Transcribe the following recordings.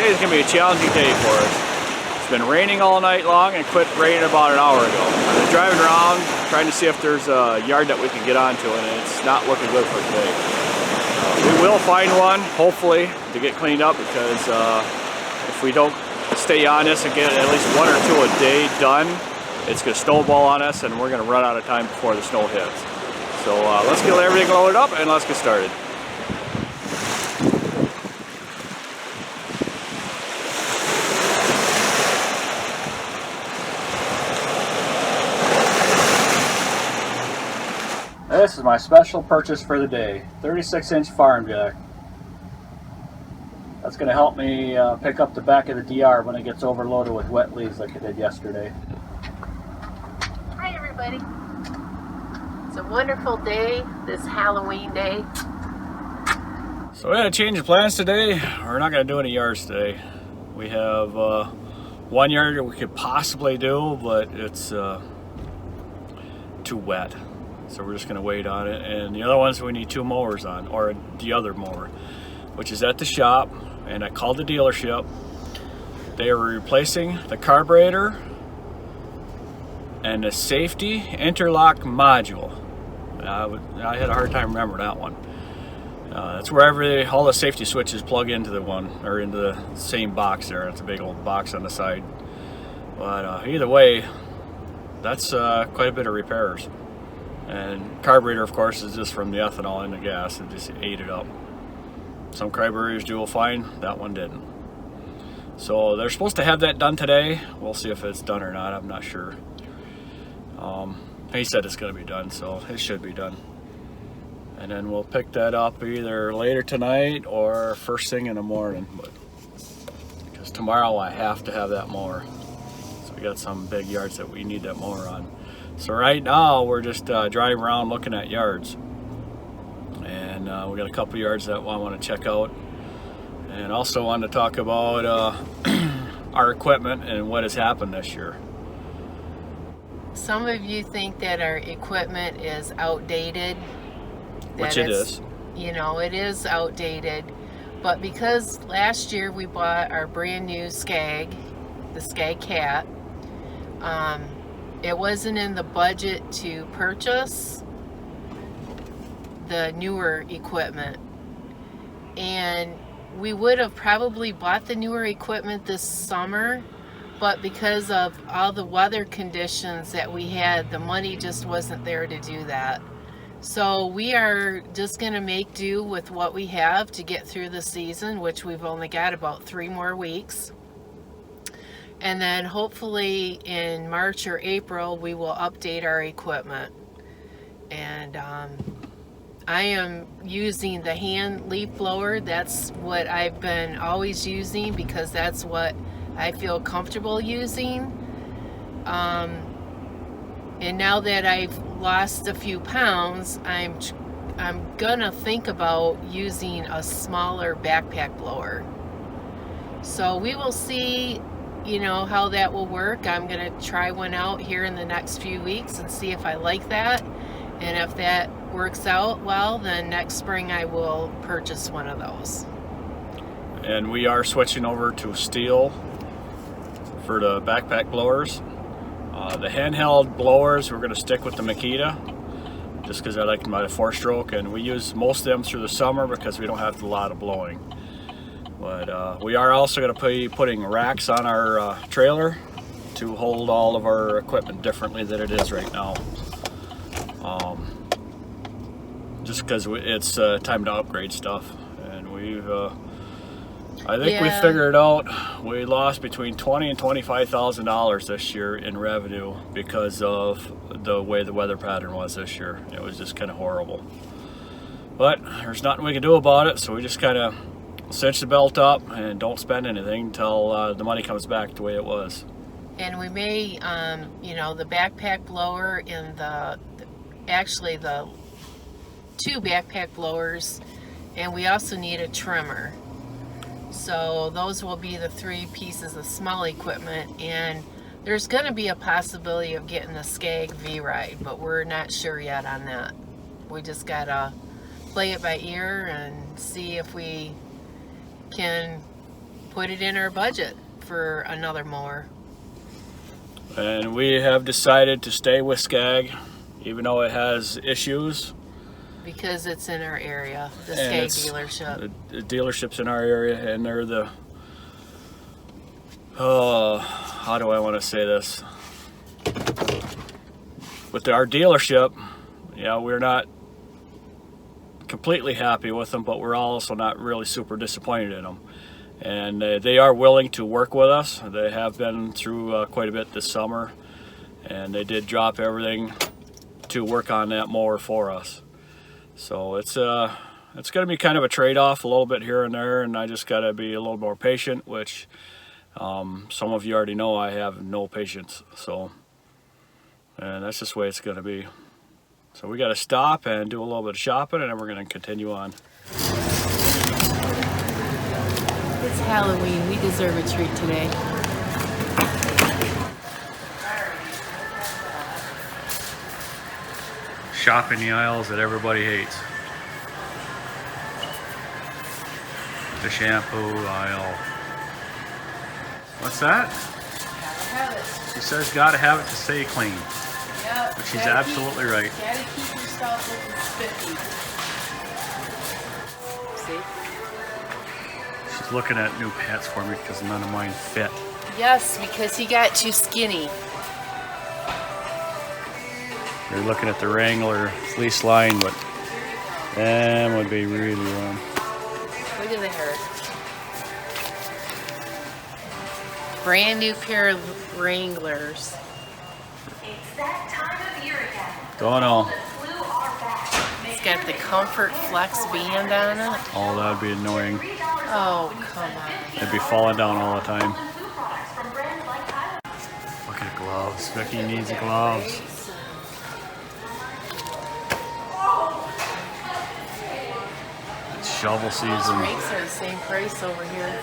Today is going to be a challenging day for us. It's been raining all night long and quit raining about an hour ago. I've been driving around trying to see if there's a yard that we can get onto, and it's not looking good for today. We will find one, hopefully, to get cleaned up, because if we don't stay on this and get at least one or two a day done, it's going to snowball on us and we're going to run out of time before the snow hits. So let's get everything loaded up and let's get started. This is my special purchase for the day, 36-inch farm jack. That's going to help me pick up the back of the DR when it gets overloaded with wet leaves like it did yesterday. Hi everybody. It's a wonderful day, this Halloween day. So we had a change of plans today. We're not going to do any yards today. We have one yard that we could possibly do, but it's too wet. So we're just going to wait on it. And the other ones we need 2 mowers on, or the other mower, which is at the shop. And I called the dealership. They are replacing the carburetor and the safety interlock module. I had a hard time remembering that one. That's where all the safety switches plug into the one, or into the same box there. It's a big old box on the side. But either way, that's quite a bit of repairs. And carburetor, of course, is just from the ethanol in the gas. It just ate it up. Some carburetors do fine, that one didn't. So they're supposed to have that done today. We'll see if it's done or not, I'm not sure. He said it's going to be done, so it should be done. And then we'll pick that up either later tonight or first thing in the morning. Because tomorrow I have to have that mower. So we got some big yards that we need that mower on. So right now we're just driving around looking at yards. And we got a couple yards that I want to check out. And also want to talk about our equipment and what has happened this year. Some of you think that our equipment is outdated. Which it is. You know, it is outdated. But because last year we bought our brand new Skag, the Skag Cat, it wasn't in the budget to purchase the newer equipment. And we would have probably bought the newer equipment this summer, but because of all the weather conditions that we had, the money just wasn't there to do that. So we are just going to make do with what we have to get through the season, which we've only got about 3 more weeks. And then hopefully in March or April, we will update our equipment. And I am using the hand leaf blower. That's what I've been always using because that's what I feel comfortable using. And now that I've lost a few pounds, I'm gonna think about using a smaller backpack blower. So we will see, you know, how that will work. I'm gonna try one out here in the next few weeks and see if I like that. And if that works out well, then next spring I will purchase one of those. And we are switching over to steel for the backpack blowers. The handheld blowers, we're going to stick with the Makita just because I like my 4-stroke, and we use most of them through the summer because we don't have a lot of blowing. But we are also going to be putting racks on our trailer to hold all of our equipment differently than it is right now. Just because it's time to upgrade stuff, and we've I think we figured out we lost between $20,000 and $25,000 this year in revenue because of the way the weather pattern was this year. It was just kind of horrible. But there's nothing we can do about it, so we just kind of cinch the belt up and don't spend anything until the money comes back the way it was. And we may, you know, the backpack blower and actually the 2 backpack blowers, and we also need a trimmer. So those will be the 3 pieces of small equipment, and there's going to be a possibility of getting the Skag V-Ride, but we're not sure yet on that. We just got to play it by ear and see if we can put it in our budget for another mower. And we have decided to stay with Skag, even though it has issues. Because it's in our area, the And Skag dealership. The dealership's in our area, and they're the, how do I want to say this? With our dealership, yeah, we're not completely happy with them, but we're also not really super disappointed in them. And they are willing to work with us. They have been through quite a bit this summer, and they did drop everything to work on that mower for us. So it's going to be kind of a trade-off a little bit here and there, and I just got to be a little more patient, which some of you already know I have no patience. So, and that's just the way it's going to be. So we got to stop and do a little bit of shopping, and then we're going to continue on. It's Halloween. We deserve a treat today. Shopping the aisles that everybody hates. The shampoo aisle. What's that? Gotta have it. She says gotta have it to stay clean. Yep. But she's absolutely right. Gotta keep yourself looking spiffy. See? She's looking at new pants for me because none of mine fit. Yes, because he got too skinny. You're looking at the Wrangler fleece line, but that would be really wrong. Look at the hair. Brand new pair of Wranglers. It's that time of year again. Don't know. The flu are back. It's got the Comfort Flex band on it. Oh, that'd be annoying. Oh, come on. It'd be falling down all the time. Flu products from brands like Tylenol. Look at the gloves. Vicky needs the gloves. It's shovel season. Rakes are the same price over here.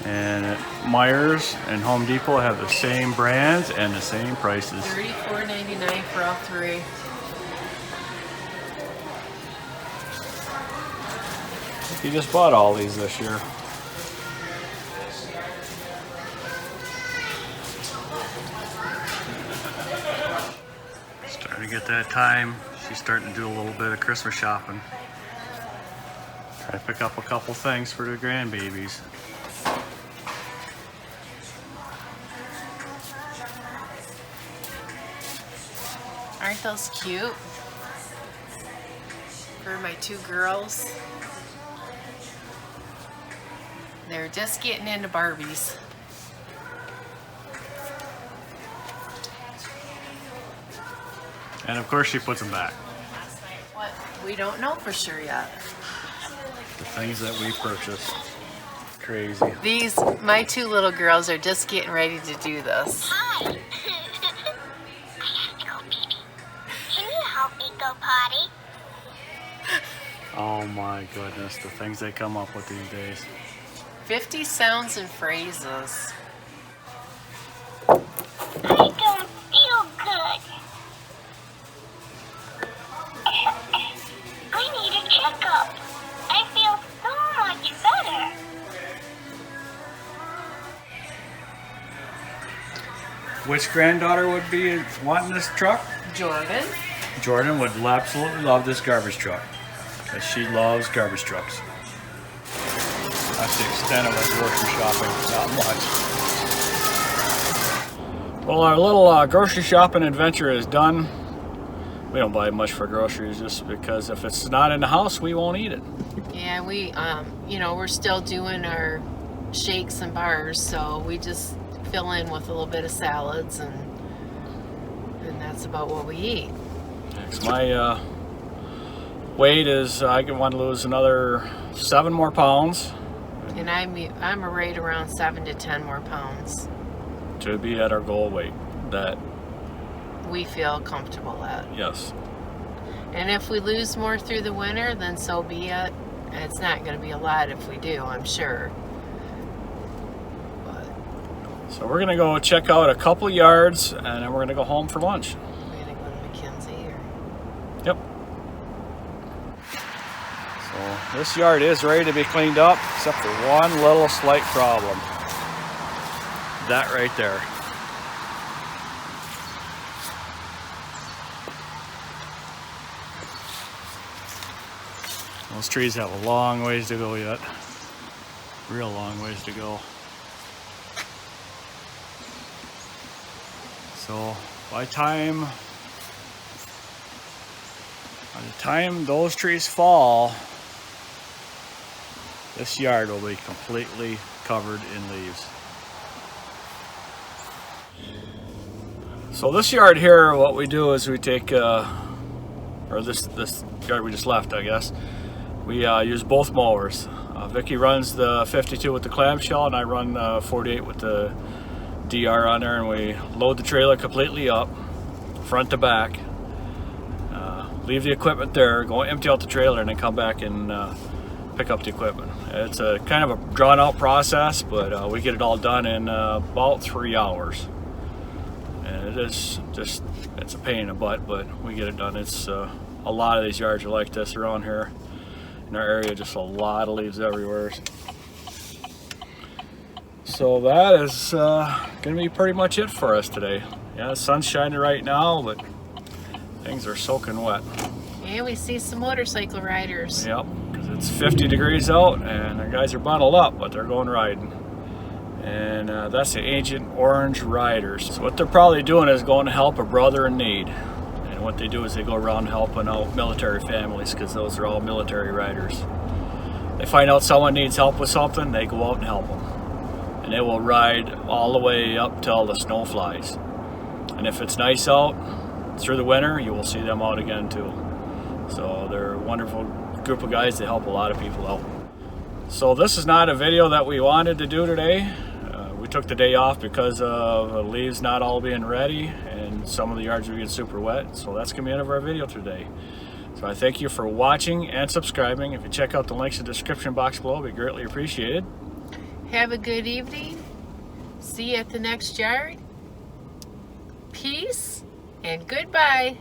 And at Myers and Home Depot have the same brands and the same prices. $34.99 for all three. You just bought all these this year. Starting to get that time. She's starting to do a little bit of Christmas shopping. Try to pick up a couple things for the grandbabies. Aren't those cute? For my two girls. They're just getting into Barbies. And of course she puts them back. What? We don't know for sure yet. The things that we purchased. Crazy. These, my two little girls are just getting ready to do this. Hi. I have to go pee-pee. Can you help me go potty? Oh my goodness, the things they come up with these days. 50 sounds and phrases. I don't feel good. I need a checkup. I feel so much better. Which granddaughter would be wanting this truck? Jordan? Jordan would absolutely love this garbage truck. Because she loves garbage trucks. That's the extent of our grocery shopping, not much. Well, our little grocery shopping adventure is done. We don't buy much for groceries just because if it's not in the house, we won't eat it. Yeah, we, you know, we're still doing our shakes and bars, so we just fill in with a little bit of salads, and that's about what we eat. Next, my weight is, I want to lose another 7 more pounds. And I'm right around 7 to 10 more pounds. To be at our goal weight that We feel comfortable at. yes. And if we lose more through the winter, then so be it. It's not going to be a lot if we do, I'm sure. But So we're gonna go check out a couple yards and then we're gonna go home for lunch. we're going to go to McKenzie or... Yep. So this yard is ready to be cleaned up, except for one little slight problem. That right there. Those trees have a long ways to go yet. Real long ways to go. So by the time those trees fall, this yard will be completely covered in leaves. So this yard here, what we do is we take, or this yard we just left, I guess, we use both mowers. Vicky runs the 52 with the clamshell, and I run the 48 with the DR on there, and we load the trailer completely up, front to back, leave the equipment there, go empty out the trailer, and then come back and pick up the equipment. It's a kind of a drawn out process, but we get it all done in about 3 hours. And it is just, it's a pain in the butt, but we get it done. It's a lot of these yards are like this around here in our area, just a lot of leaves everywhere. So that is gonna be pretty much it for us today. Yeah, the sun's shining right now, but things are soaking wet. And we see some motorcycle riders. Yep, because it's 50 degrees out and the guys are bundled up, but they're going riding. And that's the Ancient Orange Riders. So what they're probably doing is going to help a brother in need. And what they do is they go around helping out military families, because those are all military riders. They find out someone needs help with something, they go out and help them. And they will ride all the way up till the snow flies. And if it's nice out through the winter, you will see them out again too. So they're a wonderful group of guys that help a lot of people out. So this is not a video that we wanted to do today. We took the day off because of the leaves not all being ready, and some of the yards were getting super wet. So that's going to be the end of our video today. So I thank you for watching and subscribing. If you check out the links in the description box below, it'd be greatly appreciated. Have a good evening. See you at the next yard. Peace and goodbye.